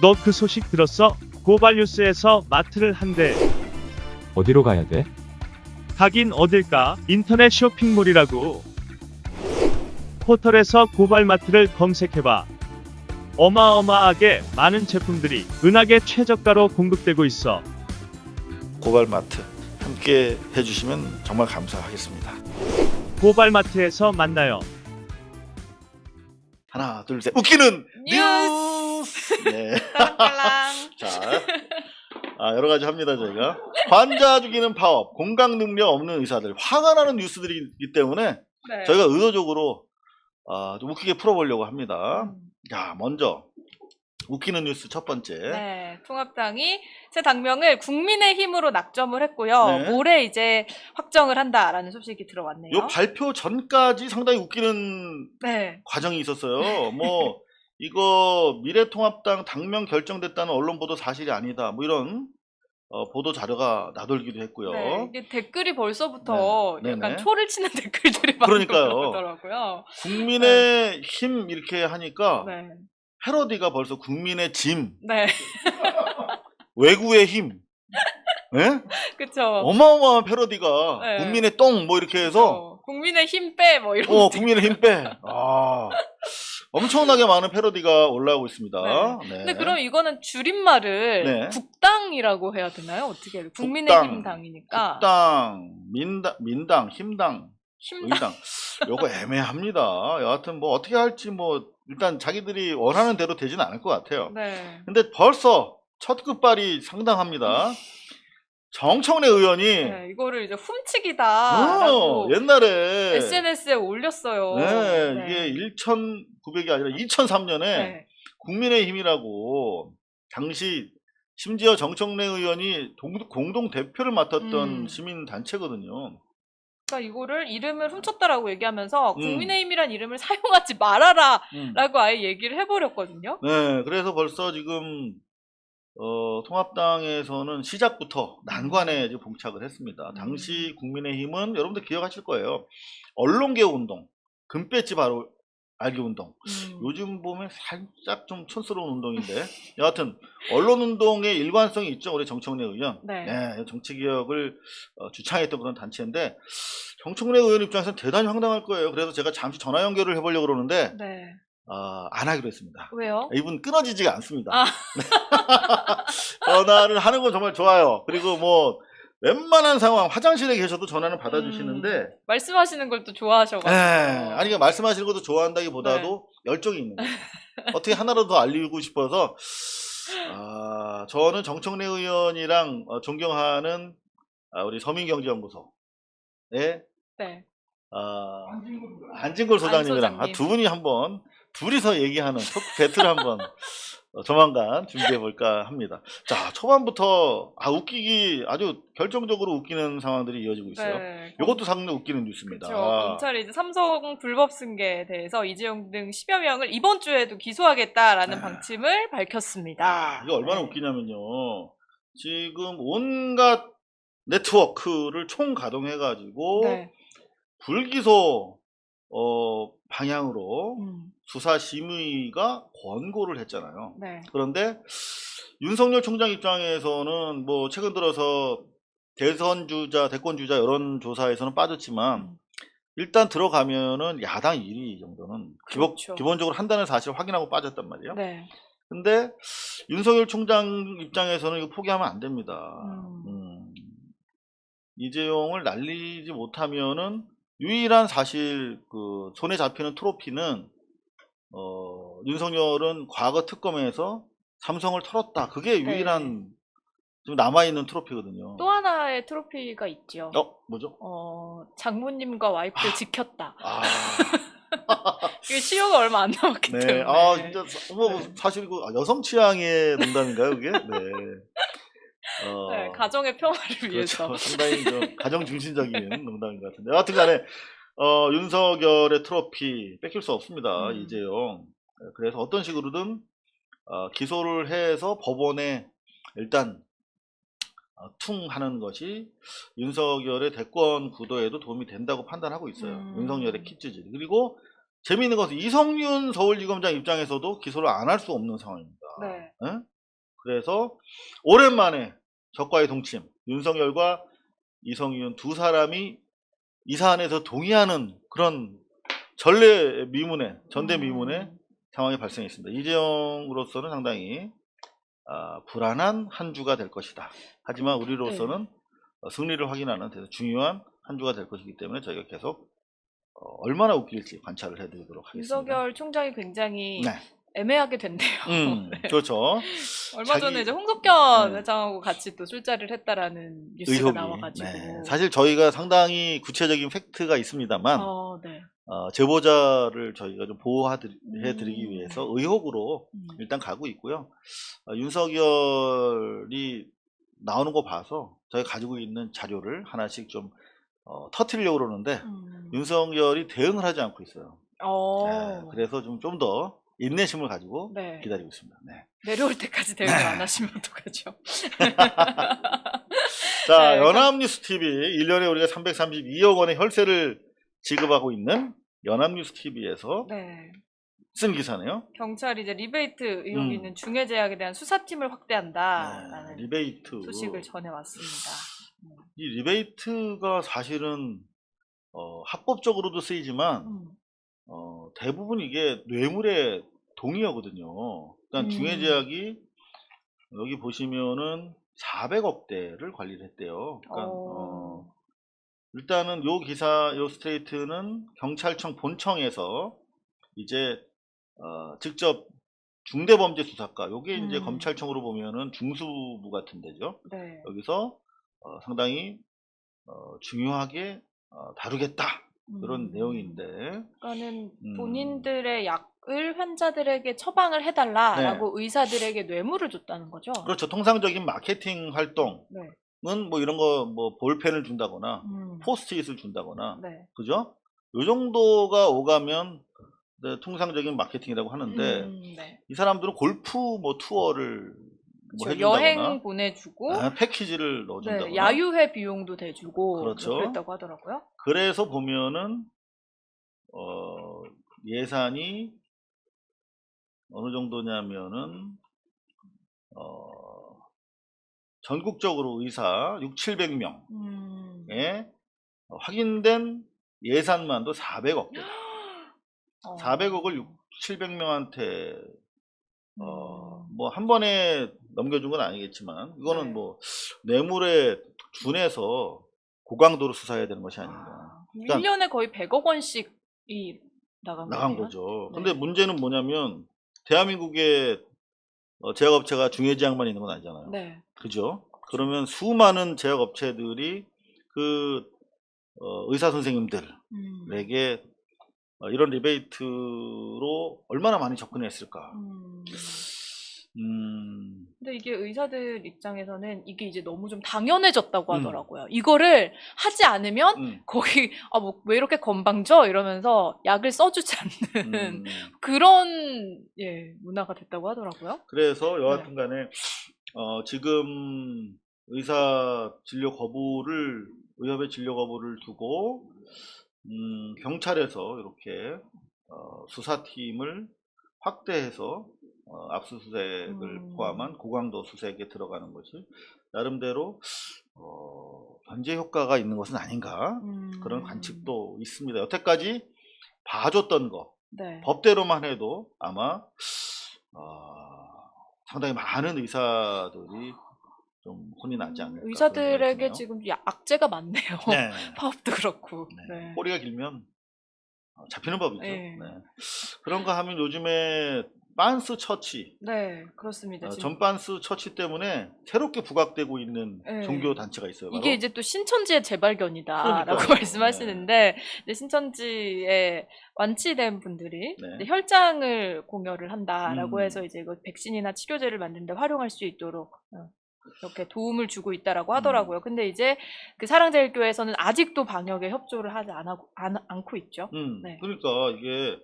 너 그 소식 들었어? 고발뉴스에서 마트를 한대. 어디로 가야 돼? 가긴 어딜까? 인터넷 쇼핑몰이라고. 포털에서 고발마트를 검색해봐. 어마어마하게 많은 제품들이 은하계 최저가로 공급되고 있어. 고발마트 함께 해주시면 정말 감사하겠습니다. 고발마트에서 만나요. 하나, 둘, 셋. 웃기는 뉴스! 뉴스. 네. 딸랑딸랑. 자, 여러 가지 합니다 저희가. 환자 죽이는 파업, 공감 능력 없는 의사들, 화가 나는 뉴스들이기 때문에 네. 저희가 의도적으로 좀 웃기게 풀어보려고 합니다. 음. 자, 먼저 웃기는 뉴스 첫 번째. 네, 통합당이 새 당명을 국민의힘으로 낙점을 했고요. 네. 올해 이제 확정을 한다라는 소식이 들어왔네요. 요 발표 전까지 상당히 웃기는 네, 과정이 있었어요. 뭐 이거 미래통합당 당명 결정됐다는 언론 보도 사실이 아니다. 뭐 이런 보도 자료가 나돌기도 했고요. 네, 이게 댓글이 벌써부터 네, 약간 네네. 초를 치는 댓글들이 많이 그러니까요. 올라오더라고요. 국민의 힘 이렇게 하니까 네, 패러디가 벌써 국민의 짐, 네, 외구의 힘, 예? 그쵸. 어마어마한 패러디가 네. 국민의 똥 뭐 이렇게 해서 국민의 힘 빼 뭐 이런 거. 국민의 힘 빼. 엄청나게 많은 패러디가 올라오고 있습니다. 네. 네. 근데 그럼 이거는 줄임말을 네. 국당이라고 해야 되나요? 어떻게 해야 돼요? 국민의힘 당이니까. 국당, 민당, 힘당, 힘당. 의당. 요거 애매합니다. 여하튼 뭐 어떻게 할지 뭐 일단 자기들이 원하는 대로 되지는 않을 것 같아요. 네. 근데 벌써 첫 끝발이 상당합니다. 정청래 의원이 네, 이거를 이제 훔치기다라고 옛날에 SNS에 올렸어요. 네, 네. 이게 1,900이 아니라 2003년에 네. 국민의힘이라고 당시 심지어 정청래 의원이 공동 대표를 맡았던 시민 단체거든요. 그러니까 이거를 이름을 훔쳤다라고 얘기하면서 음. 국민의힘이란 이름을 사용하지 말아라라고 음. 아예 얘기를 해버렸거든요. 네, 그래서 벌써 지금 통합당에서는 시작부터 난관에 이제 봉착을 했습니다. 당시 국민의힘은 여러분들 기억하실 거예요. 언론개혁 운동, 금배지 바로 알기 운동. 요즘 보면 살짝 좀 촌스러운 운동인데 여하튼 언론운동의 일관성이 있죠. 우리 정청래 의원. 네. 네, 정치개혁을 주창했던 그런 단체인데 정청래 의원 입장에서는 대단히 황당할 거예요. 그래서 제가 잠시 전화 연결을 해보려고 그러는데 네. 안 하기로 했습니다. 왜요? 이분 끊어지지가 않습니다. 아. 전화를 하는 건 정말 좋아요. 그리고 뭐 웬만한 상황 화장실에 계셔도 전화는 받아주시는데 말씀하시는 걸 또 좋아하셔가지고. 아니 그러니까 말씀하시는 것도 좋아한다기보다도 열정이 있는 거예요. 어떻게 하나라도 더 알리고 싶어서 저는 정청래 의원이랑 존경하는 우리 서민경제연구소의 네. 안진걸 소장님이랑 소장님. 두 분이 한번 둘이서 얘기하는 토크 배틀 한번 조만간 준비해 볼까 합니다. 자, 초반부터 웃기기 아주 결정적으로 웃기는 상황들이 이어지고 있어요. 네. 이것도 상당히 웃기는 뉴스입니다. 그렇죠. 검찰이 이제 삼성 불법 승계에 대해서 이재용 등 10여 명을 이번 주에도 기소하겠다라는 방침을 밝혔습니다. 이게 얼마나 네. 웃기냐면요. 지금 온갖 네트워크를 총 가동해 가지고 네. 불기소 방향으로 음. 수사심의가 권고를 했잖아요. 네. 그런데 윤석열 총장 입장에서는 뭐 최근 들어서 대권주자 여론조사에서는 빠졌지만 일단 들어가면은 야당 1위 정도는 그렇죠. 기본적으로 한다는 사실을 확인하고 빠졌단 말이에요. 네. 근데 윤석열 총장 입장에서는 이거 포기하면 안 됩니다. 이재용을 날리지 못하면은 유일한 사실 그 손에 잡히는 트로피는 윤석열은 과거 특검에서 삼성을 털었다. 그게 유일한 좀 남아있는 트로피거든요. 또 하나의 트로피가 있죠. 뭐죠? 장모님과 와이프를 지켰다. 아, 이게 시효가 얼마 안 남았기 네. 때문에. 진짜 뭐 사실 그 여성 취향의 농담인가요, 그게? 네. 네, 가정의 평화를 위해서. 그렇죠. 상당히 좀 가정 중심적인 농담인 것 같은데. 여하튼간에 윤석열의 트로피 뺏길 수 없습니다. 이재용. 그래서 어떤 식으로든 기소를 해서 법원에 일단 퉁하는 것이 윤석열의 대권 구도에도 도움이 된다고 판단하고 있어요. 윤석열의 키즈질. 그리고 재미있는 것은 이성윤 서울지검장 입장에서도 기소를 안 할 수 없는 상황입니다. 네. 예? 그래서 오랜만에 적과의 동침, 윤석열과 이성윤 두 사람이 이 사안에서 동의하는 그런 전대 미문의 상황이 발생했습니다. 이재용으로서는 상당히 불안한 한 주가 될 것이다. 하지만 우리로서는 승리를 확인하는 대단히 중요한 한 주가 될 것이기 때문에 저희가 계속 얼마나 웃길지 관찰을 해드리도록 하겠습니다. 윤석열 총장이 굉장히 네. 애매하게 된대요. 그렇죠. 얼마 전에 자기- 이제 홍석현 네. 회장하고 같이 또 술자리를 했다라는 뉴스가 의혹이. 나와가지고. 네. 사실 저희가 상당히 구체적인 팩트가 있습니다만 네. 제보자를 저희가 좀 보호해드리기 위해서 의혹으로 일단 가고 있고요. 윤석열이 나오는 거 봐서 저희가 가지고 있는 자료를 하나씩 좀 터뜨리려고 그러는데 윤석열이 대응을 하지 않고 있어요. 네, 그래서 좀 더 인내심을 가지고 네. 기다리고 있습니다. 네. 내려올 때까지 대응을 안 하시면 어떡하죠? 자, 네, 연합뉴스TV 1년에 우리가 332억 원의 혈세를 지급하고 있는 연합뉴스TV에서 네. 쓴 기사네요. 경찰이 이제 리베이트 의혹이 있는 중해제약에 대한 수사팀을 확대한다라는 리베이트. 소식을 전해왔습니다. 이 리베이트가 사실은 합법적으로도 쓰이지만 대부분 이게 뇌물의 동의어거든요. 그러니까 중해제약이 여기 보시면은 400억대를 관리를 했대요. 그러니까 일단은 요 기사, 요 스테이트는 경찰청 본청에서 이제 직접 중대범죄수사과, 요게 이제 검찰청으로 보면은 중수부 같은 데죠. 네. 여기서 상당히 중요하게 다루겠다 그런 내용인데. 그러니까는 본인들의 약을 환자들에게 처방을 해달라라고 네. 의사들에게 뇌물을 줬다는 거죠. 그렇죠. 통상적인 마케팅 활동은 네. 뭐 이런 거 뭐 볼펜을 준다거나 포스트잇을 준다거나 네. 그죠? 요 정도가 오가면 통상적인 마케팅이라고 하는데 네. 이 사람들은 골프 뭐 투어를 뭐 그렇죠. 해준다거나 여행 보내주고 패키지를 넣어준다거나 네, 야유회 비용도 대주고 그렇죠. 그랬다고 하더라고요. 그래서 보면은 예산이 어느 정도냐면은 전국적으로 의사 6,700명에 확인된 예산만도 400억 대. 400억을 6,700명한테 뭐 한 번에 넘겨준 건 아니겠지만 이거는 네. 뭐 뇌물에 준해서 고강도로 수사해야 되는 것이 아닌가. 그러니까 1년에 거의 100억 원씩이 나간 거네요. 거죠. 네. 근데 문제는 뭐냐면 대한민국에 제약업체가 중해제약만 있는 건 아니잖아요. 네. 그죠? 그러면 수많은 제약업체들이 그 의사 선생님들에게 이런 리베이트로 얼마나 많이 접근했을까. 근데 이게 의사들 입장에서는 이게 이제 너무 좀 당연해졌다고 하더라고요. 이거를 하지 않으면 거기 뭐 왜 이렇게 건방져 이러면서 약을 써주지 않는 그런 문화가 됐다고 하더라고요. 그래서 여하튼간에 지금 의협의 진료 거부를 두고 경찰에서 이렇게 수사팀을 확대해서 압수수색을 포함한 고강도 수색에 들어가는 것이 나름대로 견제 효과가 있는 것은 아닌가 그런 관측도 있습니다. 여태까지 봐줬던 거 네. 법대로만 해도 아마 상당히 많은 의사들이 좀 혼이 나지 않을까. 의사들에게 지금 악재가 많네요. 네. 파업도 그렇고. 네. 네. 꼬리가 길면 잡히는 법이죠. 네. 네. 그런 거 하면 요즘에 빤스 처치, 네, 그렇습니다. 지금 전빤스 처치 때문에 새롭게 부각되고 있는 네. 종교 단체가 있어요. 바로. 이게 이제 또 신천지의 재발견이다라고 그러니까요. 말씀하시는데 이제 신천지에 완치된 분들이 네. 이제 혈장을 공여를 한다라고 음. 해서 이제 이거 백신이나 치료제를 만드는데 활용할 수 있도록 이렇게 도움을 주고 있다라고 하더라고요. 근데 이제 그 사랑제일교회에서는 아직도 방역에 협조를 하지 않고 있죠. 네. 그러니까 이게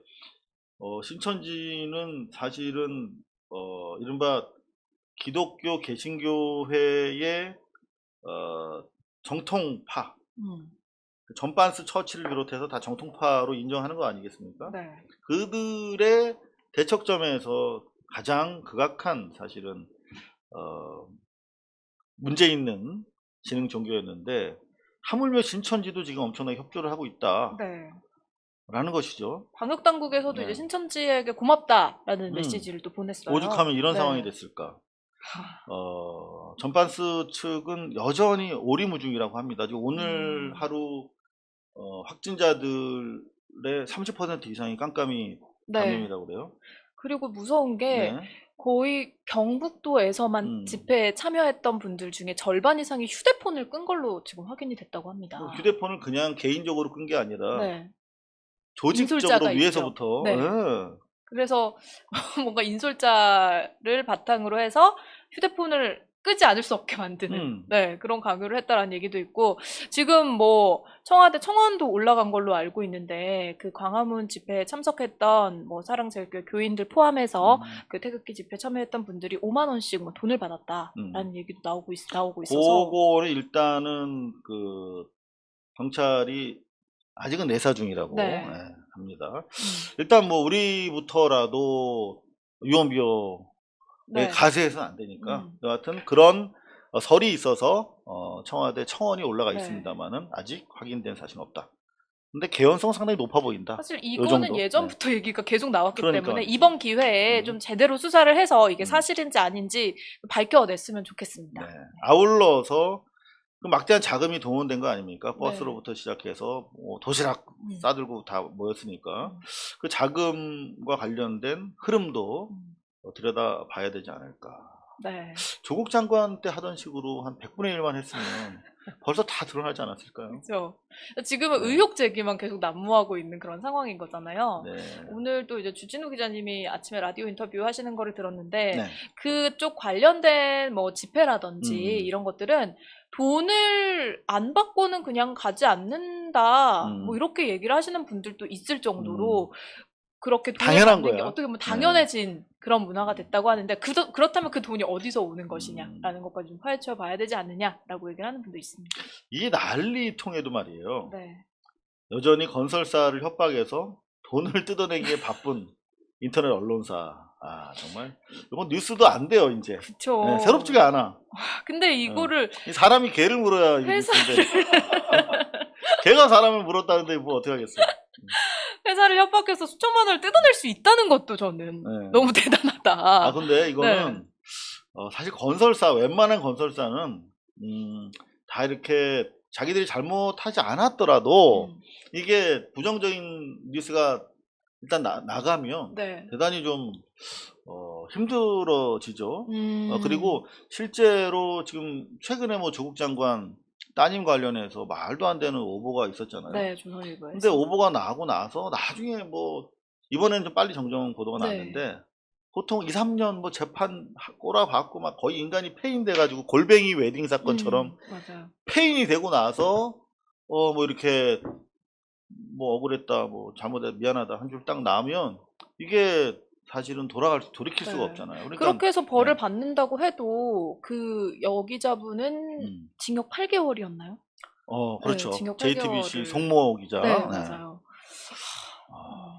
신천지는 사실은 이른바 기독교 개신교회의 정통파 전반스 처치를 비롯해서 다 정통파로 인정하는 거 아니겠습니까? 네. 그들의 대척점에서 가장 극악한 사실은 문제 있는 지능 종교였는데 하물며 신천지도 지금 엄청나게 협조를 하고 있다라는 네. 것이죠. 방역 당국에서도 네. 이제 신천지에게 고맙다라는 메시지를 또 보냈어요. 오죽하면 이런 네. 상황이 됐을까. 전반스 측은 여전히 오리무중이라고 합니다. 지금 오늘 하루 확진자들의 30% 이상이 깜깜이 네. 감염이라고 그래요. 그리고 무서운 게 네. 거의 경북도에서만 음. 집회에 참여했던 분들 중에 절반 이상이 휴대폰을 끈 걸로 지금 확인이 됐다고 합니다. 휴대폰을 그냥 개인적으로 끈 게 아니라 네. 조직적으로 인솔자가 위에서부터. 있죠. 네. 예. 그래서 뭔가 인솔자를 바탕으로 해서 휴대폰을 끄지 않을 수 없게 만드는 네, 그런 강요를 했다라는 얘기도 있고, 지금 뭐 청와대 청원도 올라간 걸로 알고 있는데 그 광화문 집회에 참석했던 뭐 사랑제일교회 교인들 포함해서 그 태극기 집회 참여했던 분들이 5만 원씩 뭐 돈을 받았다라는 얘기도 나오고 있어서 그거는 일단은 그 경찰이 아직은 내사 중이라고 네. 합니다. 일단 뭐 우리부터라도 유언비어에 네. 가세해서는 안 되니까 여하튼 그런 설이 있어서 청와대 청원이 올라가 네. 있습니다만은 아직 확인된 사실은 없다. 근데 개연성 상당히 높아 보인다. 사실 요 이거는 정도? 예전부터 얘기가 계속 나왔기 그러니까 때문에 말이죠. 이번 기회에 좀 제대로 수사를 해서 이게 음. 사실인지 아닌지 밝혀냈으면 좋겠습니다. 네. 아울러서 그 막대한 자금이 동원된 거 아닙니까? 버스로부터 시작해서 뭐 도시락 싸들고 다 모였으니까 그 자금과 관련된 흐름도 들여다 봐야 되지 않을까. 네. 조국 장관 때 하던 식으로 한 100분의 1만 했으면 벌써 다 드러나지 않았을까요? 그렇죠. 지금은 네. 의혹 제기만 계속 난무하고 있는 그런 상황인 거잖아요. 네. 오늘 또 이제 주진우 기자님이 아침에 라디오 인터뷰 하시는 거를 들었는데 네. 그쪽 관련된 뭐 집회라든지 이런 것들은 돈을 안 받고는 그냥 가지 않는다. 뭐 이렇게 얘기를 하시는 분들도 있을 정도로 그렇게 돈을 당연한 받는 게 거야. 어떻게 보면 당연해진 그런 문화가 됐다고 하는데 그렇다면 그 돈이 어디서 오는 것이냐라는 것까지 좀 파헤쳐 봐야 되지 않느냐라고 얘기를 하는 분도 있습니다. 이게 난리통에도 말이에요. 네. 여전히 건설사를 협박해서 돈을 뜯어내기에 바쁜 인터넷 언론사. 아 정말 이건 뉴스도 안 돼요 이제. 그쵸. 네, 새롭지가 않아. 근데 이거를 이 사람이 개를 물어야 이게 뉴스인데. 개가 사람을 물었다는데 뭐 어떻게 하겠어요. 회사를 협박해서 수천만 원을 뜯어낼 수 있다는 것도 저는 네. 너무 대단하다. 아 근데 이거는 사실 건설사 웬만한 건설사는 다 이렇게 자기들이 잘못하지 않았더라도 이게 부정적인 뉴스가 일단 나가면 네. 대단히 좀 힘들어지죠. 그리고 실제로 지금 최근에 뭐 조국 장관 따님 관련해서 말도 안 되는 오보가 있었잖아요. 네, 조선일보에서. 근데 오보가 나고 나서 나중에 뭐 이번에는 좀 빨리 정정 보도가 네. 났는데 보통 2, 3년 뭐 재판 꼬라박고 막 거의 인간이 폐인돼 가지고 골뱅이 웨딩 사건처럼 맞아요. 폐인이 되고 나서 뭐 이렇게 뭐 억울했다 뭐 잘못했다 미안하다 한 줄 딱 나오면 이게 사실은 돌이킬 수가 없잖아요. 그러니까 그렇게 해서 벌을 받는다고 해도 그 여기자분은 징역 8개월이었나요? 그렇죠. 네, 징역 JTBC 8개월을. 송모 기자. 네, 맞아요.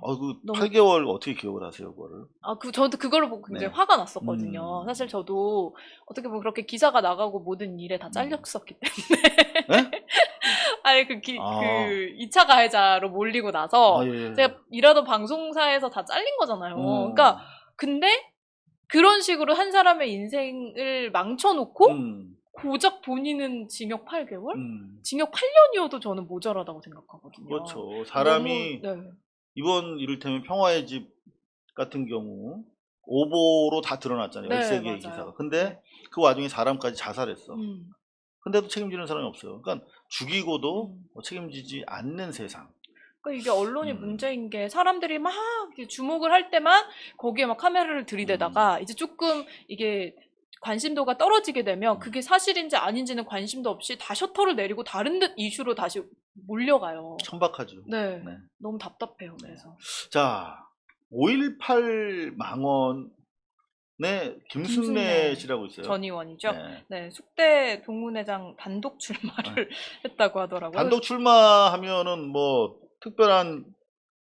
그 너무- 8개월 어떻게 기억을 하세요, 그거를? 저도 그걸로 보고 굉장히 네. 화가 났었거든요. 사실 저도 어떻게 보면 그렇게 기사가 나가고 모든 일에 다 잘렸었기 때문에. 네? 아니, 그 2차 가해자로 몰리고 나서 예. 제가 일하던 방송사에서 다 잘린 거잖아요. 그러니까, 근데 그런 식으로 한 사람의 인생을 망쳐놓고 고작 본인은 징역 8개월? 징역 8년이어도 저는 모자라다고 생각하거든요. 그렇죠. 사람이 너무, 네. 이번 이를테면 평화의 집 같은 경우 오보로 다 드러났잖아요. 네, 13개의 맞아요. 기사가. 근데 네. 그 와중에 사람까지 자살했어. 음. 근데도 책임지는 사람이 없어요. 그러니까 죽이고도 책임지지 않는 세상. 그러니까 이게 언론이 문제인 게 사람들이 막 이렇게 주목을 할 때만 거기에 막 카메라를 들이대다가 이제 조금 이게 관심도가 떨어지게 되면 그게 사실인지 아닌지는 관심도 없이 다 셔터를 내리고 다른 듯 이슈로 다시 몰려가요. 천박하죠. 네. 네. 너무 답답해요. 그래서. 자, 5.18 망언 김순례 씨라고 있어요. 전 의원이죠. 네. 네, 숙대 동문회장 단독 출마를 했다고 하더라고요. 단독 출마하면은 뭐 특별한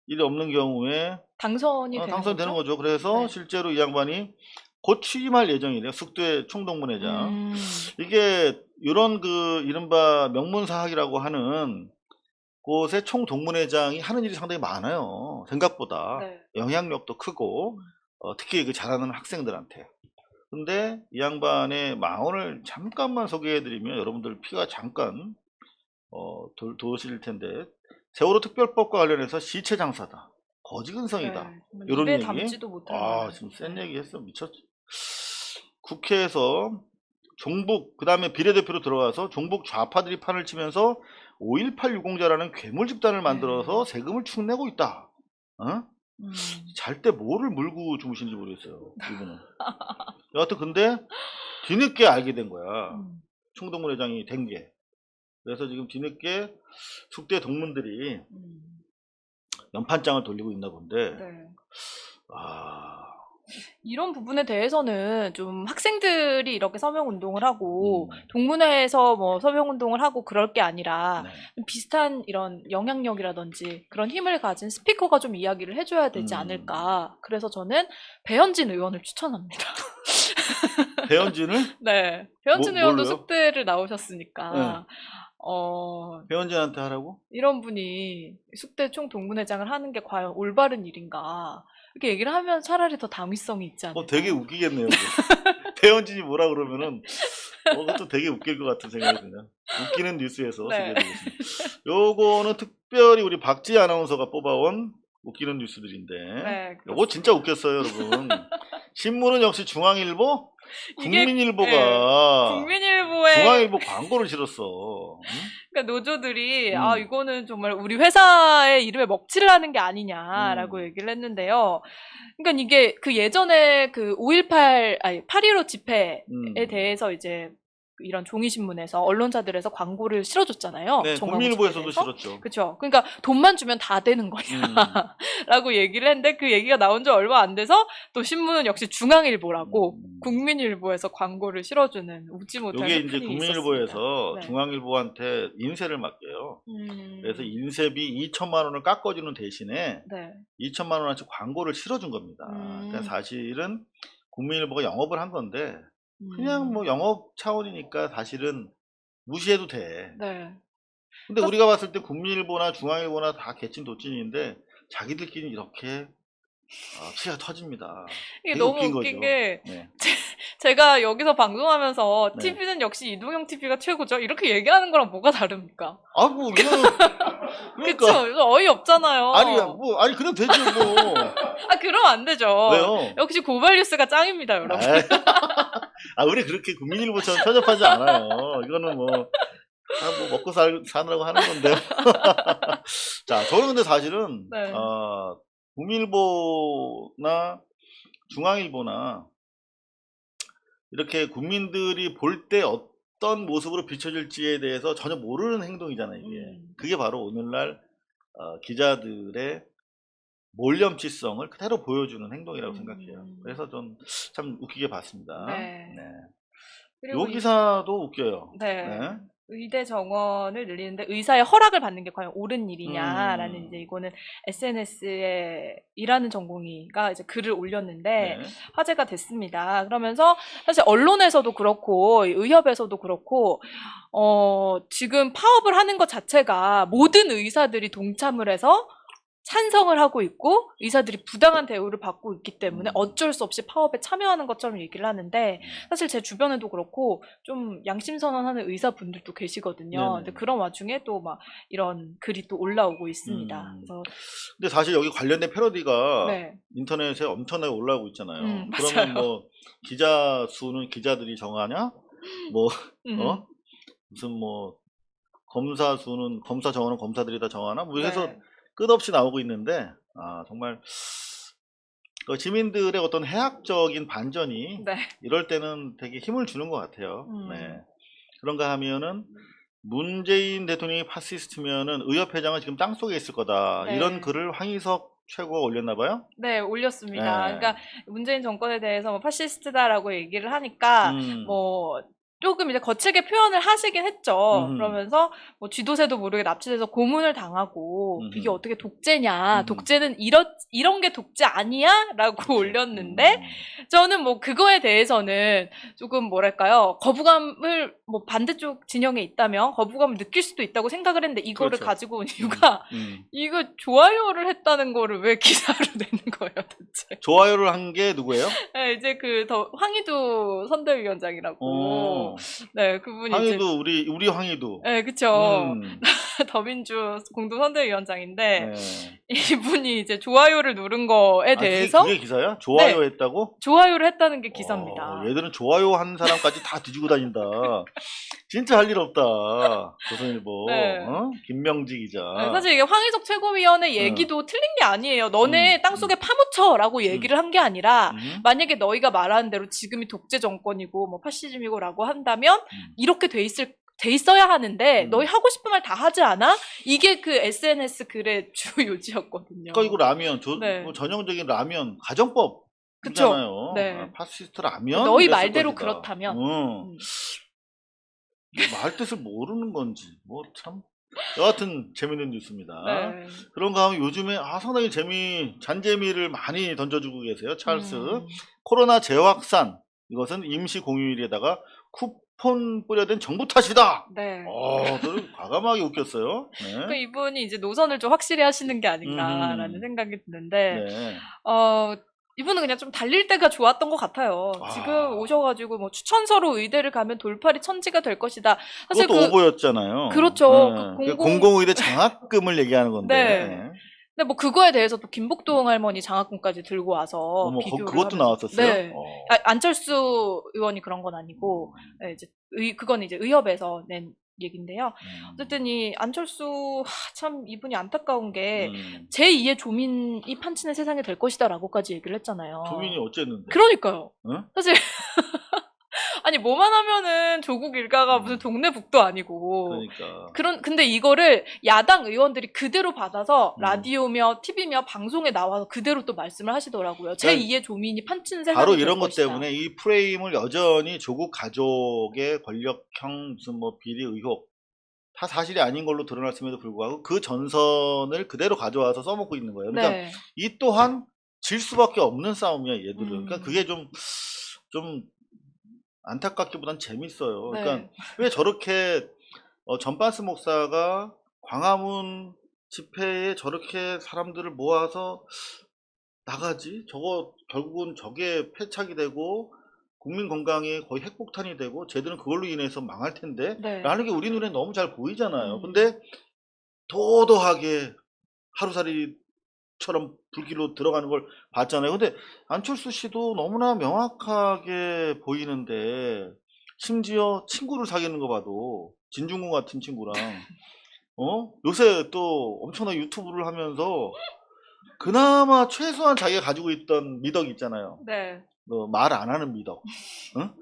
일이 없는 경우에 당선이 되는 당선되는 거죠. 그래서 네. 실제로 이 양반이 곧 취임할 예정이래요. 숙대 총동문회장. 이게 이런 그 이른바 명문사학이라고 하는 곳의 총동문회장이 하는 일이 상당히 많아요. 생각보다. 네. 영향력도 크고 특히 그 잘하는 학생들한테. 근데 이 양반의 망언을 잠깐만 소개해드리면 여러분들 피가 잠깐 도실 텐데, 세월호 특별법과 관련해서 시체 장사다, 거지근성이다, 네, 이런 입에 얘기. 담지도 못할 지금 센 얘기 했어. 미쳤지. 국회에서 종북, 그 다음에 비례대표로 들어와서 종북 좌파들이 판을 치면서 5.18 유공자라는 괴물 집단을 만들어서 세금을 축내고 있다. 잘 때 뭐를 물고 주무신지 모르겠어요, 이분은. 여하튼 근데 뒤늦게 알게 된 거야. 총동문회장이 된 게. 그래서 지금 뒤늦게 숙대 동문들이 연판장을 돌리고 있나 본데. 네. 아, 이런 부분에 대해서는 좀 학생들이 이렇게 서명 운동을 하고 동문회에서 뭐 서명 운동을 하고 그럴 게 아니라 좀 비슷한 이런 영향력이라든지 그런 힘을 가진 스피커가 좀 이야기를 해줘야 되지 않을까. 그래서 저는 배현진 의원을 추천합니다. 배현진을? 네, 배현진 의원도 뭘로요? 숙대를 나오셨으니까. 네. 배현진한테 하라고? 이런 분이 숙대 총동문회장을 하는 게 과연 올바른 일인가, 이렇게 얘기를 하면 차라리 더 당위성이 있지 않을까. 되게 웃기겠네요. 배현진이 뭐라 그러면은 그것도 되게 웃길 것 같은 생각이 드네요. 웃기는 뉴스에서 네. 소개해드리겠습니다. 요거는 특별히 우리 박지 아나운서가 뽑아온 웃기는 뉴스들인데, 네, 요거 진짜 웃겼어요, 여러분. 신문은 역시 중앙일보, 이게, 국민일보가 국민일보에 중앙일보 광고를 실었어. 그러니까 노조들이 이거는 정말 우리 회사의 이름에 먹칠을 하는 게 아니냐라고 얘기를 했는데요. 그러니까 이게 그 예전에 그 8.15 집회에 대해서 이제 이런 종이신문에서 언론사들에서 광고를 실어줬잖아요. 네, 국민일보에서도 실었죠. 그렇죠. 그러니까 돈만 주면 다 되는 거냐라고 얘기를 했는데, 그 얘기가 나온 지 얼마 안 돼서 또 신문은 역시 중앙일보라고 국민일보에서 광고를 실어주는 웃지 못할 이게 이제 해프닝이 국민일보에서 있었습니다. 네. 중앙일보한테 인세를 맡겨요. 그래서 인쇄비 2천만 원을 깎아주는 대신에 네. 2천만 원어치 광고를 실어준 겁니다. 그러니까 사실은 국민일보가 영업을 한 건데 그냥 뭐 영업 차원이니까 사실은 무시해도 돼. 네. 근데 우리가 봤을 때 국민일보나 중앙일보나 다 개찐 도찐인데 자기들끼리 이렇게 피가 터집니다. 이게 되게 너무 웃긴 웃긴 거죠. 게 네. 제가 여기서 방송하면서 네. TV는 역시 이동형 TV가 최고죠, 이렇게 얘기하는 거랑 뭐가 다릅니까? 뭐 이거는 그러니까 그쵸? 어이없잖아요. 아니 그래도 되죠 뭐. 그러면 안 되죠. 왜요? 역시 고발뉴스가 짱입니다, 여러분. 우리 그렇게 국민일보처럼 편협하지 않아요. 이거는 뭐 먹고 사느라고 하는 건데. 자, 저는 근데 사실은 네. 국민일보나 중앙일보나 이렇게 국민들이 볼 때 어떤 모습으로 비춰질지에 대해서 전혀 모르는 행동이잖아요, 이게. 그게 바로 오늘날 기자들의 몰염치성을 그대로 보여주는 행동이라고 생각해요. 그래서 전 참 웃기게 봤습니다. 네. 네. 요 기사도 웃겨요. 네. 네. 의대 정원을 늘리는데 의사의 허락을 받는 게 과연 옳은 일이냐라는 이제 이거는 SNS에 일하는 전공의가 이제 글을 올렸는데 네. 화제가 됐습니다. 그러면서 사실 언론에서도 그렇고 의협에서도 그렇고 지금 파업을 하는 것 자체가 모든 의사들이 동참을 해서 찬성을 하고 있고 의사들이 부당한 대우를 받고 있기 때문에 어쩔 수 없이 파업에 참여하는 것처럼 얘기를 하는데, 사실 제 주변에도 그렇고 좀 양심선언하는 의사분들도 계시거든요. 네네. 근데 그런 와중에 또 막 이런 글이 또 올라오고 있습니다. 그래서 근데 사실 여기 관련된 패러디가 네. 인터넷에 엄청나게 올라오고 있잖아요. 맞아요. 그러면 뭐 기자 수는 기자들이 정하냐? 뭐 무슨 뭐 검사 수는 검사 정하는 검사들이 다 정하나? 뭐 해서 네. 끝없이 나오고 있는데 정말 시민들의 어떤 해학적인 반전이 네. 이럴 때는 되게 힘을 주는 것 같아요. 네. 그런가 하면은 문재인 대통령이 파시스트면은 의협회장은 지금 땅속에 있을 거다. 네. 이런 글을 황희석 최고가 올렸나 봐요. 네, 올렸습니다. 네. 그러니까 문재인 정권에 대해서 뭐 파시스트다라고 얘기를 하니까 뭐 조금 이제 거칠게 표현을 하시긴 했죠. 그러면서 뭐 쥐도새도 모르게 납치돼서 고문을 당하고 이게 어떻게 독재냐? 독재는 이런 게 독재 아니야?라고 올렸는데 저는 뭐 그거에 대해서는 조금 뭐랄까요? 거부감을 뭐 반대쪽 진영에 있다면 거부감을 느낄 수도 있다고 생각을 했는데 이거를 그렇죠. 가지고 온 이유가 이거 좋아요를 했다는 거를 왜 기사로 내는 거예요, 대체? 좋아요를 한 게 누구예요? 네, 이제 그 황희두 선대위원장이라고. 네, 그분이 황희두 이제 우리 황희두. 네, 그쵸. 더민주 공동 선대위원장인데 이분이 이제 좋아요를 누른 거에 대해서 그게 기사야? 좋아요 네. 했다고? 좋아요를 했다는 게 기사입니다. 얘들은 좋아요 한 사람까지 다 뒤지고 다닌다. 진짜 할 일 없다. 조선일보. 네. 김명지 기자. 네, 사실 이게 황희석 최고위원의 얘기도 틀린 게 아니에요. 너네 땅속에 파묻혀라고 얘기를 한 게 아니라 만약에 너희가 말하는 대로 지금이 독재 정권이고 뭐 파시즘이고라고 한다면 이렇게 돼 있어야 하는데 너희 하고 싶은 말 다 하지 않아? 이게 그 SNS 글의 주 요지였거든요. 그러니까 이거 라면 네. 뭐 전형적인 라면 가정법. 그쵸. 잖아요. 네. 파시스트 라면. 너희 이랬을 말대로 것이다. 그렇다면. 말 뜻을 모르는 건지 뭐 참 여하튼 재밌는 뉴스입니다. 네. 그런가 하면 요즘에 상당히 잔재미를 많이 던져주고 계세요. 찰스. 코로나 재확산, 이것은 임시 공휴일에다가 쿠폰 뿌려댄 정부 탓이다. 네. 과감하게 웃겼어요. 네. 그러니까 이분이 이제 노선을 좀 확실히 하시는 게 아닌가라는 생각이 드는데 네. 이분은 그냥 좀 달릴 때가 좋았던 것 같아요. 지금 오셔가지고 뭐 추천서로 의대를 가면 돌팔이 천지가 될 것이다. 사실 그것도 오보였잖아요. 그렇죠. 네. 공공의대 장학금을 얘기하는 건데. 네. 근데 뭐 그거에 대해서 또 김복동 할머니 장학금까지 들고 와서 비교를 그것도 하면서. 나왔었어요. 네. 안철수 의원이 그런 건 아니고 네, 이제 그건 이제 의협에서 낸 얘긴데요. 어쨌든 이 안철수 참 이분이 안타까운 게 제2의 조민이 판치는 세상이 될 것이다라고까지 얘기를 했잖아요. 조민이 어쨌는데? 그러니까요. 응? 사실 아니 뭐만 하면은 조국 일가가 무슨 동네 북도 아니고. 그러니까. 근데 이거를 야당 의원들이 그대로 받아서 라디오며 TV며 방송에 나와서 그대로 또 말씀을 하시더라고요. 제2의 조민이 판치는 세상이 바로 될 이런 것 것이다. 때문에 이 프레임을 여전히 조국 가족의 권력형 무슨 뭐 비리 의혹 다 사실이 아닌 걸로 드러났음에도 불구하고 그 전선을 그대로 가져와서 써먹고 있는 거예요. 그러니까 네. 이 또한 질 수밖에 없는 싸움이야 얘들은. 그러니까 그게 좀 안타깝기보단 재밌어요. 네. 그러니까 왜 저렇게 전반스 목사가 광화문 집회에 저렇게 사람들을 모아서 나가지? 결국은 저게 패착이 되고 국민 건강에 거의 핵폭탄이 되고 쟤들은 그걸로 인해서 망할 텐데 네. 라는 게 우리 눈에 너무 잘 보이잖아요. 근데 도도하게 하루살이처럼 불길로 들어가는 걸 봤잖아요. 근데 안철수 씨도 너무나 명확하게 보이는데 심지어 친구를 사귀는 거 봐도 진중권 같은 친구랑 요새 또 엄청나게 유튜브를 하면서 그나마 최소한 자기가 가지고 있던 미덕 있잖아요. 네. 말 안 하는 미덕. 응?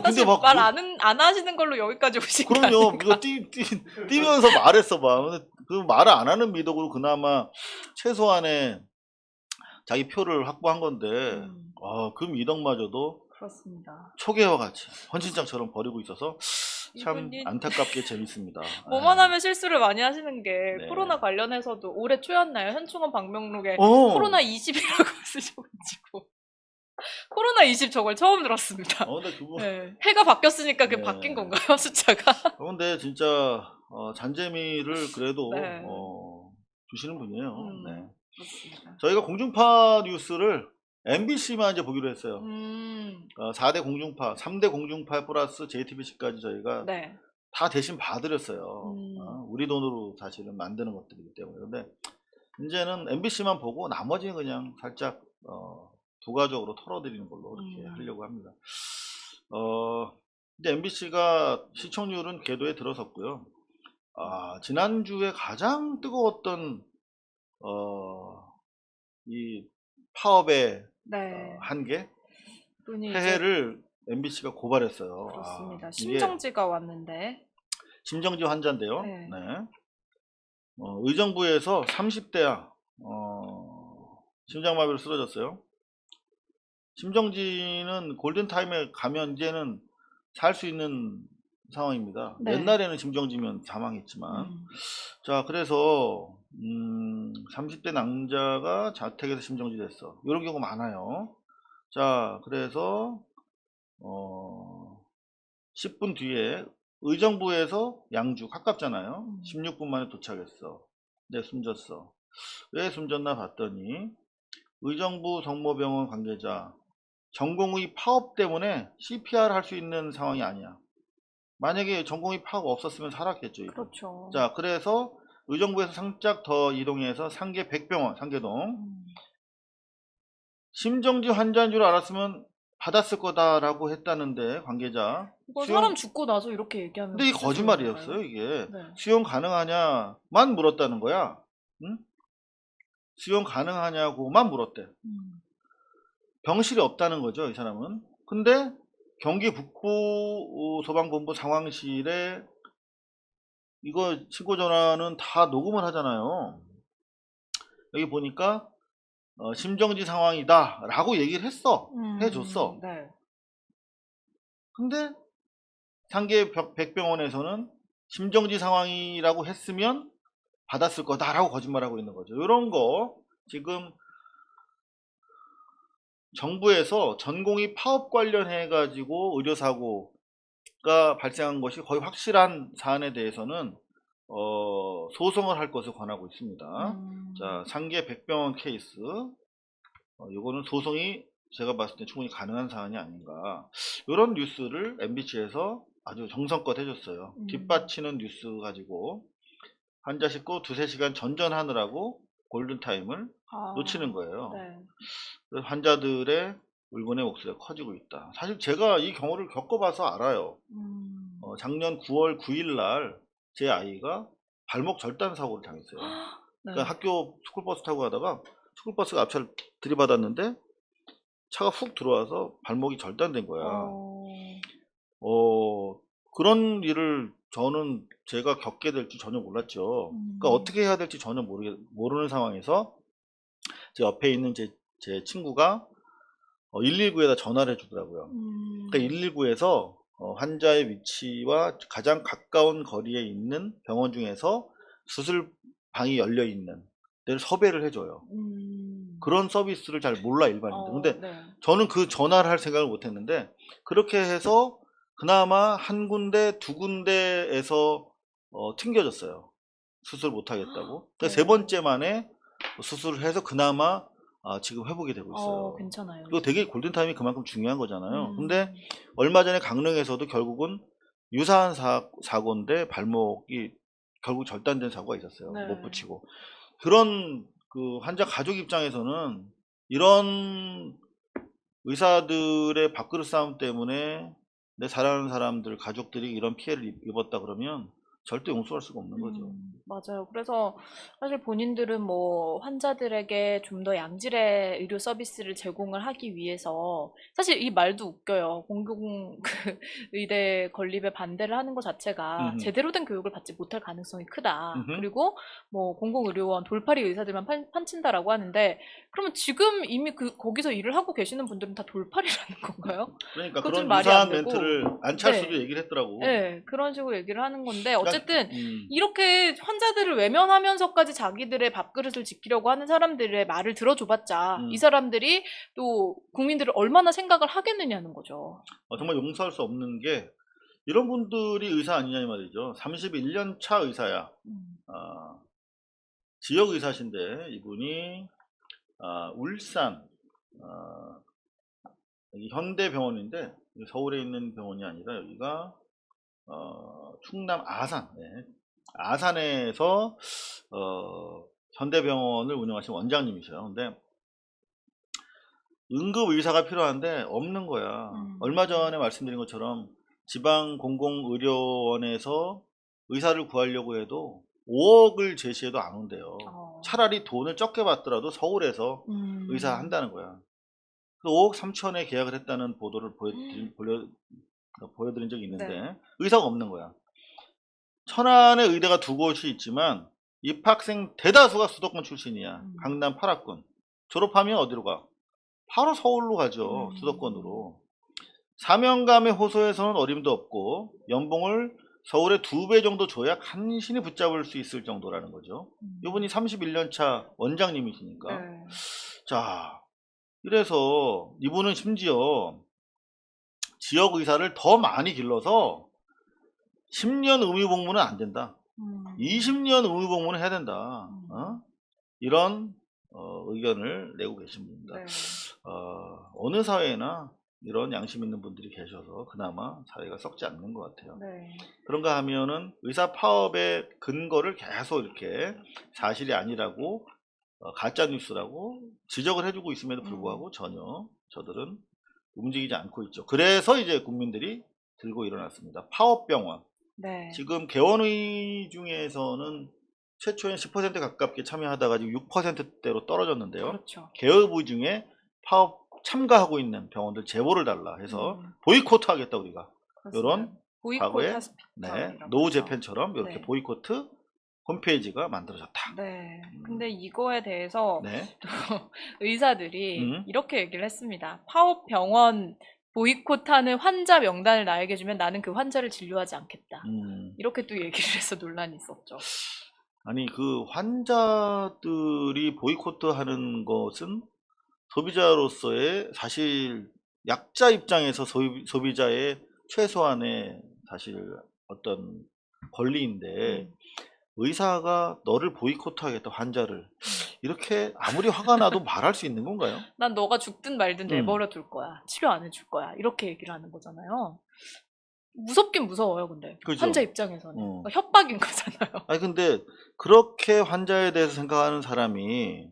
근데 막 말 안 하시는 걸로 여기까지 오신 거 그럼요. 아닌가? 그거 뛰면서 말했어 봐. 근데 그 말을 안 하는 미덕으로 그나마 최소한의 자기 표를 확보한 건데 그 미덕마저도 그렇습니다. 초계와 같이 헌신장처럼 버리고 있어서 참 이분이 안타깝게 재밌습니다. 뭐만 하면 실수를 많이 하시는 게 네. 코로나 관련해서도 올해 초였나요? 현충원 방명록에 코로나 20이라고 쓰셔가지고 코로나 20 저걸 처음 들었습니다. 근데 그분 네. 해가 바뀌었으니까 그게 네. 바뀐 건가요? 숫자가? 근데 진짜 잔재미를 그래도 네. 주시는 분이에요. 네. 그렇습니다. 저희가 공중파 뉴스를 MBC만 이제 보기로 했어요. 4대 공중파, 3대 공중파 플러스 JTBC까지 저희가 네. 다 대신 봐드렸어요. 우리 돈으로 사실은 만드는 것들이기 때문에. 근데 이제는 MBC만 보고 나머지는 그냥 살짝 부가적으로 털어드리는 걸로 이렇게 하려고 합니다. 근데 MBC가 시청률은 궤도에 들어섰고요. 지난주에 가장 뜨거웠던 이 파업의 네. 한계 분이 폐해를 MBC가 고발했어요. 그렇습니다. 이게 심정지가 왔는데. 심정지 환자인데요. 네. 의정부에서 30대야 심장마비로 쓰러졌어요. 심정지는 골든타임에 가면 이제는 살 수 있는 상황입니다. 네. 옛날에는 심정지면 사망했지만. 자, 그래서 30대 남자가 자택에서 심정지 됐어. 이런 경우 많아요. 자, 그래서 10분 뒤에 의정부에서 양주 가깝잖아요. 16분 만에 도착했어. 네, 숨졌어. 왜 숨졌나 봤더니 의정부 성모병원 관계자 전공의 파업 때문에 CPR 할 수 있는 상황이 아니야. 만약에 전공의 파업 없었으면 살았겠죠. 이거. 그렇죠. 자, 그래서 의정부에서 살짝 더 이동해서 상계 백병원, 상계동. 심정지 환자인 줄 알았으면 받았을 거다라고 했다는데 관계자. 이거 사람 죽고 나서 이렇게 얘기하면 근데 이게 무슨 거짓말이었어요. 소용인가요? 이게 네. 수용 가능하냐만 물었다는 거야. 응? 수용 가능하냐고만 물었대. 병실이 없다는 거죠, 이 사람은. 근데 경기 북부 소방본부 상황실에 이거 신고 전화는 다 녹음을 하잖아요. 여기 보니까 심정지 상황이다 라고 얘기를 했어. 해줬어. 네. 근데 상계 백병원에서는 심정지 상황이라고 했으면 받았을 거다라고 거짓말하고 있는 거죠. 이런 거 지금 정부에서 전공의 파업 관련해 가지고 의료사고가 발생한 것이 거의 확실한 사안에 대해서는 소송을 할 것을 권하고 있습니다. 자, 상계 백병원 케이스 이거는 소송이 제가 봤을 때 충분히 가능한 사안이 아닌가. 이런 뉴스를 MBC에서 아주 정성껏 해줬어요. 뒷받치는 뉴스 가지고 환자 싣고 2-3시간 전전하느라고 골든타임을 놓치는 거예요. 네. 그래서 환자들의 울분의 목소리가 커지고 있다. 사실 제가 이 경우를 겪어봐서 알아요. 작년 9월 9일 날 제 아이가 발목 절단 사고를 당했어요. 네. 그러니까 학교 스쿨버스 타고 가다가 스쿨버스가 앞차를 들이받았는데 차가 훅 들어와서 발목이 절단된 거야. 그런 일을 저는 제가 겪게 될지 전혀 몰랐죠. 그러니까 어떻게 해야 될지 전혀 모르는 상황에서 제 옆에 있는 제 친구가 119에다 전화를 해주더라고요. 그러니까 119에서 환자의 위치와 가장 가까운 거리에 있는 병원 중에서 수술방이 열려 있는 데를 섭외를 해줘요. 그런 서비스를 잘 몰라 일반인들. 근데 네. 저는 그 전화를 할 생각을 못했는데 그렇게 해서 그나마 한 군데, 두 군데에서 튕겨졌어요. 수술 못하겠다고. 그러니까 세 번째 만에 수술을 해서 그나마 지금 회복이 되고 있어요. 괜찮아요. 이거 되게 골든타임이 그만큼 중요한 거잖아요. 근데 얼마 전에 강릉에서도 결국은 유사한 사고인데 발목이 결국 절단된 사고가 있었어요. 네. 못 붙이고. 그런 그 환자 가족 입장에서는 이런 의사들의 밥그릇 싸움 때문에 내 사랑하는 사람들, 가족들이 이런 피해를 입었다 그러면 절대 용서할 수가 없는 거죠. 맞아요. 그래서 사실 본인들은 뭐 환자들에게 좀 더 양질의 의료 서비스를 제공을 하기 위해서 사실 이 말도 웃겨요. 공공 의대 건립에 반대를 하는 것 자체가 제대로 된 교육을 받지 못할 가능성이 크다. 그리고 뭐 공공의료원 돌팔이 의사들만 판친다라고 하는데 그러면 지금 이미 거기서 일을 하고 계시는 분들은 다 돌팔이라는 건가요? 그러니까 그건 그런 말이 유사한 안 되고. 멘트를 안철수도 네. 얘기를 했더라고. 네, 그런 식으로 얘기를 하는 건데 어쨌든 음. 이렇게 환자들을 외면하면서까지 자기들의 밥그릇을 지키려고 하는 사람들의 말을 들어줘봤자 이 사람들이 또 국민들을 얼마나 생각을 하겠느냐는 거죠. 정말 용서할 수 없는 게 이런 분들이 의사 아니냐 이 말이죠. 31년 차 의사야. 지역 의사신데 이분이 울산 여기 현대병원인데 서울에 있는 병원이 아니라 여기가 충남 아산. 네. 아산에서 현대병원을 운영하신 원장님이셔요. 근데 응급 의사가 필요한데 없는 거야. 얼마 전에 말씀드린 것처럼 지방 공공의료원에서 의사를 구하려고 해도 5억을 제시해도 안 온대요. 차라리 돈을 적게 받더라도 서울에서 의사 한다는 거야. 그래서 5억 3천에 계약을 했다는 보도를 보여드린 적이 있는데 네. 의사가 없는 거야. 천안에 의대가 2곳이 있지만 입학생 대다수가 수도권 출신이야. 강남 8학군. 졸업하면 어디로 가? 바로 서울로 가죠. 수도권으로. 사명감의 호소에서는 어림도 없고 연봉을 서울의 2배 정도 줘야 간신히 붙잡을 수 있을 정도라는 거죠. 이분이 31년 차 원장님이시니까. 네. 자, 이래서 이분은 심지어 지역 의사를 더 많이 길러서 10년 의무복무는 안 된다. 20년 의무복무는 해야 된다. 이런 의견을 내고 계신 분입니다. 네. 어느 사회나 이런 양심 있는 분들이 계셔서 그나마 사회가 썩지 않는 것 같아요. 네. 그런가 하면은 의사 파업의 근거를 계속 이렇게 사실이 아니라고 가짜 뉴스라고 지적을 해주고 있음에도 불구하고 전혀 저들은 움직이지 않고 있죠. 그래서 이제 국민들이 들고 일어났습니다. 파업병원. 네. 지금 개원의 중에서는 최초엔 10% 가깝게 참여하다가 지금 6%대로 떨어졌는데요. 그렇죠. 개업의 중에 파업 참가하고 있는 병원들 제보를 달라 해서 보이콧 하겠다 우리가. 이런 과거에 노우 재팬처럼 이렇게 네. 보이콧 홈페이지가 만들어졌다. 네. 근데 이거에 대해서 네. 또 의사들이 이렇게 얘기를 했습니다. 파업 병원 보이콧하는 환자 명단을 나에게 주면 나는 그 환자를 진료하지 않겠다. 이렇게 또 얘기를 해서 논란이 있었죠. 아니 그 환자들이 보이콧하는 것은 소비자로서의 사실 약자 입장에서 소비자의 최소한의 사실 어떤 권리인데 의사가 너를 보이콧하겠다 환자를 이렇게 아무리 화가 나도 말할 수 있는 건가요? 난 너가 죽든 말든 내버려 둘 거야. 치료 안 해줄 거야. 이렇게 얘기를 하는 거잖아요. 무섭긴 무서워요, 근데. 그죠? 환자 입장에서는. 그러니까 협박인 거잖아요. 아니, 근데 그렇게 환자에 대해서 생각하는 사람이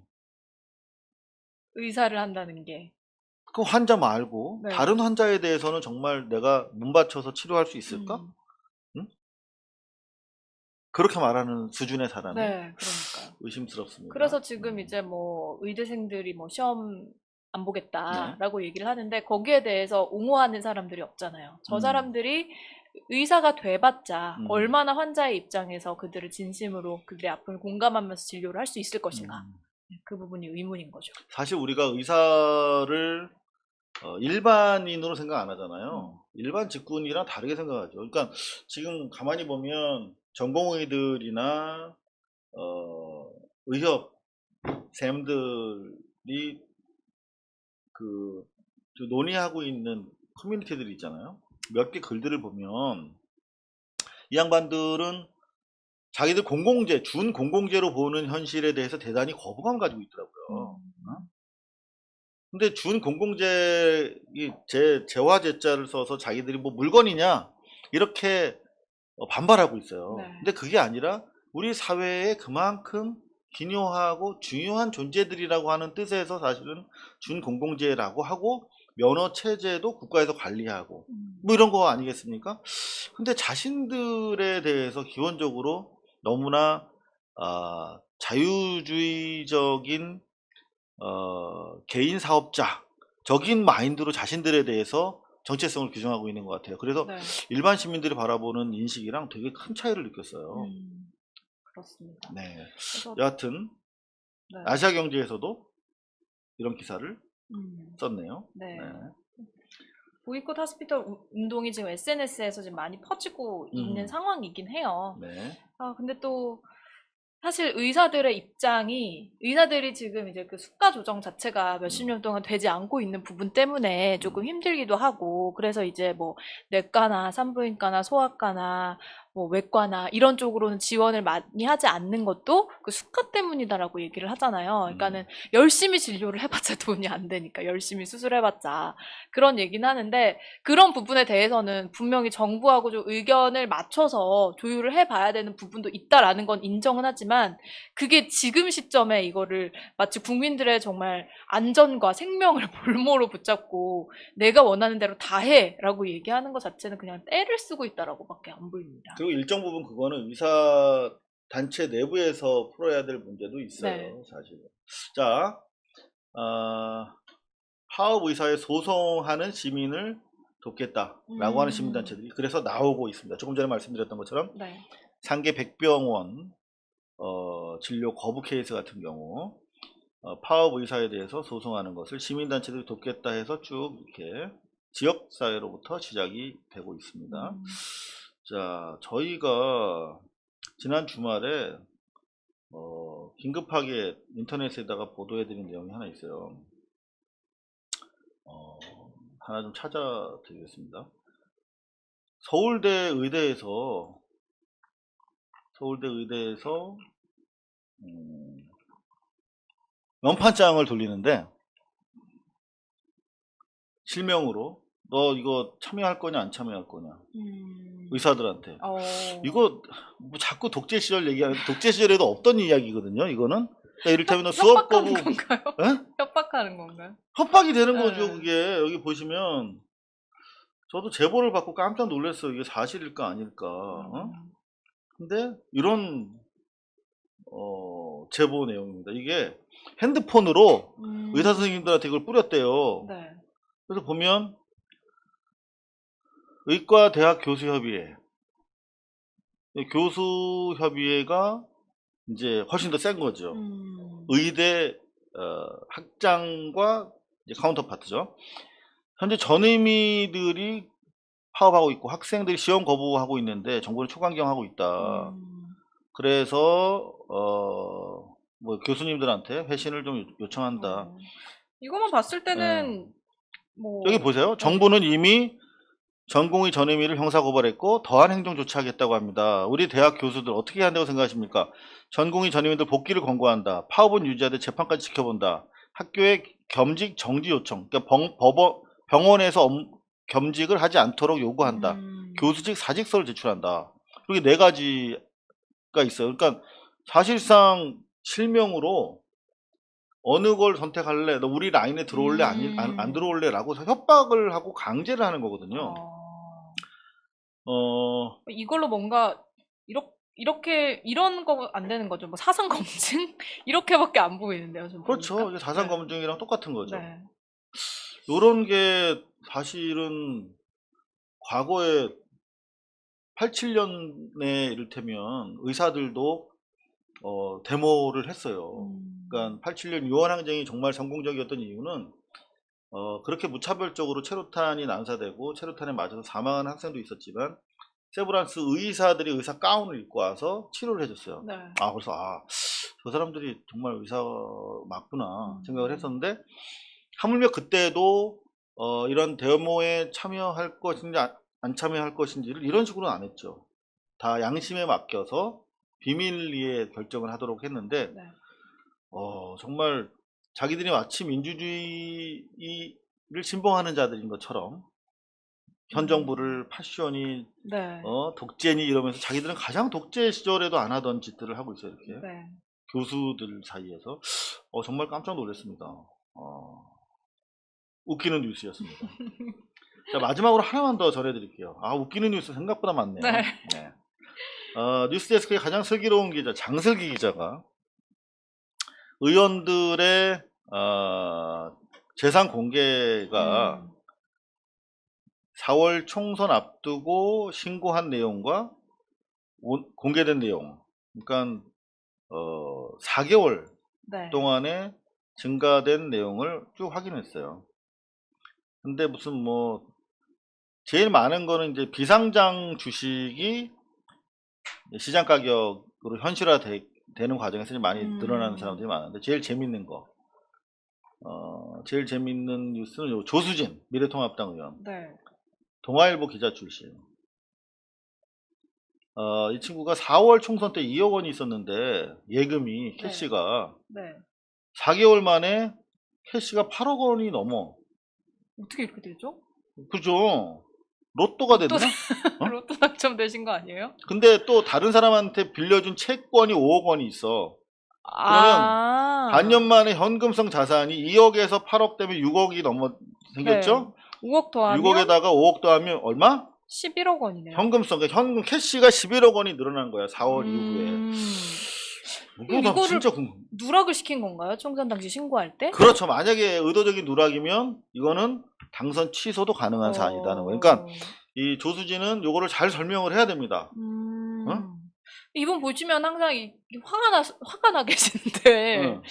의사를 한다는 게. 그 환자 말고 네. 다른 환자에 대해서는 정말 내가 문 받쳐서 치료할 수 있을까? 응? 그렇게 말하는 수준의 사람이 네, 그러니까요. 의심스럽습니다. 그래서 지금 이제 뭐 의대생들이 뭐 시험 안 보겠다라고 얘기를 하는데 거기에 대해서 옹호하는 사람들이 없잖아요. 저 사람들이 의사가 돼봤자 얼마나 환자의 입장에서 그들을 진심으로 그들의 아픔을 공감하면서 진료를 할 수 있을 것인가. 그 부분이 의문인 거죠. 사실 우리가 의사를 일반인으로 생각 안 하잖아요. 일반 직군이랑 다르게 생각하죠. 그러니까 지금 가만히 보면 전공의들이나 의협 쌤들이 그 논의하고 있는 커뮤니티들이 있잖아요. 몇 개 글들을 보면 이 양반들은 자기들 공공재, 준 공공재로 보는 현실에 대해서 대단히 거부감 가지고 있더라고요. 근데 준 공공재 재화재자를 써서 자기들이 뭐 물건이냐 이렇게 반발하고 있어요. 네. 근데 그게 아니라 우리 사회에 그만큼 기묘하고 중요한 존재들이라고 하는 뜻에서 사실은 준 공공재라고 하고 면허 체제도 국가에서 관리하고 뭐 이런 거 아니겠습니까? 근데 자신들에 대해서 기본적으로 너무나 자유주의적인 개인 사업자적인 마인드로 자신들에 대해서 정체성을 규정하고 있는 것 같아요. 그래서 네. 일반 시민들이 바라보는 인식이랑 되게 큰 차이를 느꼈어요. 그렇습니다. 네. 그래서, 여하튼 네. 아시아경제에서도 이런 기사를 썼네요. 네. 네. 보이콧 하스피털 운동이 지금 SNS에서 지금 많이 퍼지고 있는 상황이긴 해요. 네. 근데 또 사실 의사들의 입장이 의사들이 지금 이제 그 수가 조정 자체가 몇십 년 동안 되지 않고 있는 부분 때문에 조금 힘들기도 하고 그래서 이제 뭐 내과나 산부인과나 소아과나 뭐 외과나 이런 쪽으로는 지원을 많이 하지 않는 것도 그 수가 때문이다라고 얘기를 하잖아요. 그러니까는 열심히 진료를 해봤자 돈이 안 되니까 열심히 수술해봤자 그런 얘기는 하는데 그런 부분에 대해서는 분명히 정부하고 좀 의견을 맞춰서 조율을 해봐야 되는 부분도 있다라는 건 인정은 하지만 그게 지금 시점에 이거를 마치 국민들의 정말 안전과 생명을 볼모로 붙잡고 내가 원하는 대로 다 해라고 얘기하는 것 자체는 그냥 떼를 쓰고 있다라고밖에 안 보입니다. 그리고 일정 부분 그거는 의사 단체 내부에서 풀어야 될 문제도 있어요. 네. 사실. 자, 파업 의사에 소송하는 시민을 돕겠다라고 하는 시민단체들이 그래서 나오고 있습니다. 조금 전에 말씀드렸던 것처럼 네. 상계 백병원 진료 거부 케이스 같은 경우 파업 의사에 대해서 소송하는 것을 시민단체들이 돕겠다 해서 쭉 이렇게 지역사회로부터 시작이 되고 있습니다. 자, 저희가 지난 주말에 긴급하게 인터넷에다가 보도해드린 내용이 하나 있어요. 하나 좀 찾아드리겠습니다. 서울대 의대에서 면판장을 돌리는데 실명으로 너 이거 참여할 거냐 안 참여할 거냐 의사들한테 이거 뭐 자꾸 독재 시절 얘기하는 독재 시절에도 없던 이야기거든요. 이거는 그러니까 이를테면 수업 거부 협박하는 건가요? 에? 협박하는 건가요? 협박이 되는 네. 거죠. 그게 여기 보시면 저도 제보를 받고 깜짝 놀랐어요. 이게 사실일까 아닐까. 근데 이런 제보 내용입니다. 이게 핸드폰으로 의사 선생님들한테 이걸 뿌렸대요. 네. 그래서 보면 의과대학 교수협의회 교수협의회가 이제 훨씬 더 센 거죠. 의대 학장과 이제 카운터파트죠. 현재 전의미들이 파업하고 있고 학생들이 시험 거부하고 있는데 정부는 초강경하고 있다. 그래서 뭐 교수님들한테 회신을 좀 요청한다. 이것만 봤을 때는 뭐 여기 보세요. 정부는 이미 전공의 전의미를 형사고발했고 더한 행정 조치하겠다고 합니다. 우리 대학 교수들 어떻게 해야 한다고 생각하십니까? 전공의 전의미들 복귀를 권고한다. 파업은 유지하되 재판까지 지켜본다. 학교에 겸직 정지 요청. 그러니까 병원에서 겸직을 하지 않도록 요구한다. 교수직 사직서를 제출한다. 이렇게 4가지가 있어요. 그러니까 사실상 실명으로 어느 걸 선택할래? 너 우리 라인에 들어올래? 안 들어올래? 라고 협박을 하고 강제를 하는 거거든요. 이걸로 뭔가 이렇게 이런 거 안 되는 거죠. 뭐 사상 검증 이렇게밖에 안 보이는데요. 좀 그렇죠. 보니까. 이게 사상 검증이랑 똑같은 거죠. 네. 요런 게 사실은 과거에 87년에 이를테면 의사들도 데모를 했어요. 그러니까 87년 유언항쟁이 정말 성공적이었던 이유는 그렇게 무차별적으로 체류탄이 난사되고 체류탄에 맞아서 사망한 학생도 있었지만 세브란스 의사들이 의사 가운을 입고 와서 치료를 해줬어요. 네. 그래서 저 사람들이 정말 의사 맞구나 생각을 했었는데 하물며 그때도 이런 데모에 참여할 것인지 안 참여할 것인지를 이런 식으로는 안 했죠. 다 양심에 맡겨서 비밀리에 결정을 하도록 했는데 네. 정말 자기들이 마치 민주주의를 신봉하는 자들인 것처럼 현 정부를 파시언이 네. 독재니 이러면서 자기들은 가장 독재 시절에도 안 하던 짓들을 하고 있어요. 이렇게 네. 교수들 사이에서 정말 깜짝 놀랐습니다. 웃기는 뉴스였습니다. 자, 마지막으로 하나만 더 전해드릴게요. 웃기는 뉴스 생각보다 많네요. 네. 네. 뉴스데스크의 가장 슬기로운 기자 장슬기 기자가 의원들의 재산 공개가 4월 총선 앞두고 신고한 내용과 공개된 내용, 그러니까 4개월 네. 동안에 증가된 내용을 쭉 확인했어요. 근데 무슨 뭐 제일 많은 거는 이제 비상장 주식이 시장 가격으로 현실화되는 과정에서 많이 늘어나는 사람들이 많은데 제일 재밌는 거, 제일 재밌는 뉴스는 요 조수진 미래통합당 의원, 네. 동아일보 기자 출신. 이 친구가 4월 총선 때 2억 원이 있었는데 예금이 캐시가 네. 4개월 만에 캐시가 8억 원이 넘어. 어떻게 이렇게 되죠? 그죠? 로또가 됐나? 로또 당첨되신 거 아니에요? 근데 또 다른 사람한테 빌려준 채권이 5억 원이 있어. 그러면 반년 만에 현금성 자산이 2억에서 8억 되면 6억이 넘어 생겼죠? 네. 5억 더하면 6억에다가 5억 더하면 얼마? 11억 원이네요. 현금성, 그러니까 현금 캐시가 11억 원이 늘어난 거야. 4월 이후에. 이거를 진짜 누락을 시킨 건가요? 총선 당시 신고할 때? 그렇죠. 만약에 의도적인 누락이면 이거는 당선 취소도 가능한 사안이라는 거예요. 그러니까 이 조수진은 요거를 잘 설명을 해야 됩니다. 이분 보시면 항상 화가 나 계신데 응.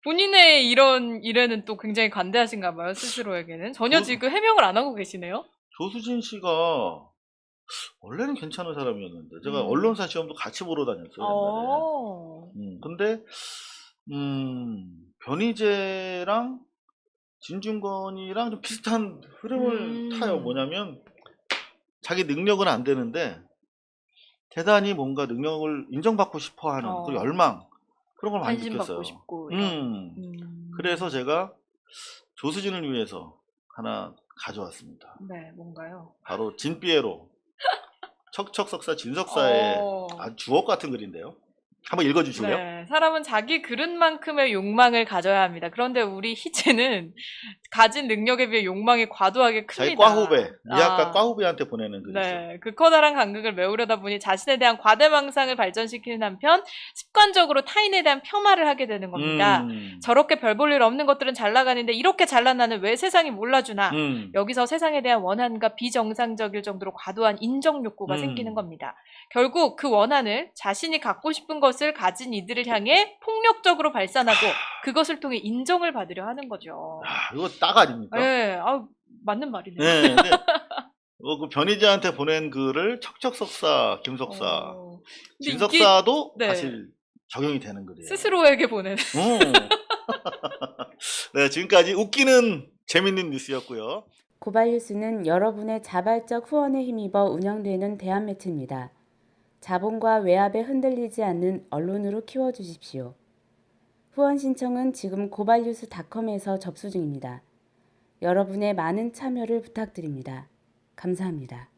본인의 이런 일에는 또 굉장히 관대하신가 봐요, 스스로에게는. 전혀 지금 해명을 안 하고 계시네요. 조수진 씨가 원래는 괜찮은 사람이었는데 제가 언론사 시험도 같이 보러 다녔어요. 옛날에. 근데 변희재랑 진중권이랑 좀 비슷한 흐름을 타요. 뭐냐면 자기 능력은 안 되는데 대단히 뭔가 능력을 인정받고 싶어하는 그 열망 그런 걸 많이 관심 느꼈어요. 받고 싶고. 그래서 제가 조수진을 위해서 하나 가져왔습니다. 네, 뭔가요? 바로 진피에로 척척석사 진석사의 아주 주옥 같은 글인데요. 한번 읽어주실래요? 네, 사람은 자기 그릇만큼의 욕망을 가져야 합니다. 그런데 우리 희재는 가진 능력에 비해 욕망이 과도하게 큽니다. 자기 과후배, 미학과 과후배한테 보내는 글이죠. 네, 그 커다란 간극을 메우려다 보니 자신에 대한 과대망상을 발전시키는 한편 습관적으로 타인에 대한 폄하를 하게 되는 겁니다. 저렇게 별 볼 일 없는 것들은 잘 나가는데 이렇게 잘난 나는 왜 세상이 몰라주나. 여기서 세상에 대한 원한과 비정상적일 정도로 과도한 인정 욕구가 생기는 겁니다. 결국 그 원한을 자신이 갖고 싶은 것을 가진 이들을 향해 폭력적으로 발산하고 그것을 통해 인정을 받으려 하는 거죠. 이거 딱 아닙니까? 네, 맞는 말이네요. 네, 근데 그 변희재한테 보낸 글을 척척석사, 김석사, 진석사도 네. 사실 적용이 되는 글이에요. 스스로에게 보내는. 네, 지금까지 웃기는 재밌는 뉴스였고요. 고발뉴스는 여러분의 자발적 후원에 힘입어 운영되는 대한매체입니다. 자본과 외압에 흔들리지 않는 언론으로 키워주십시오. 후원 신청은 지금 고발뉴스닷컴에서 접수 중입니다. 여러분의 많은 참여를 부탁드립니다. 감사합니다.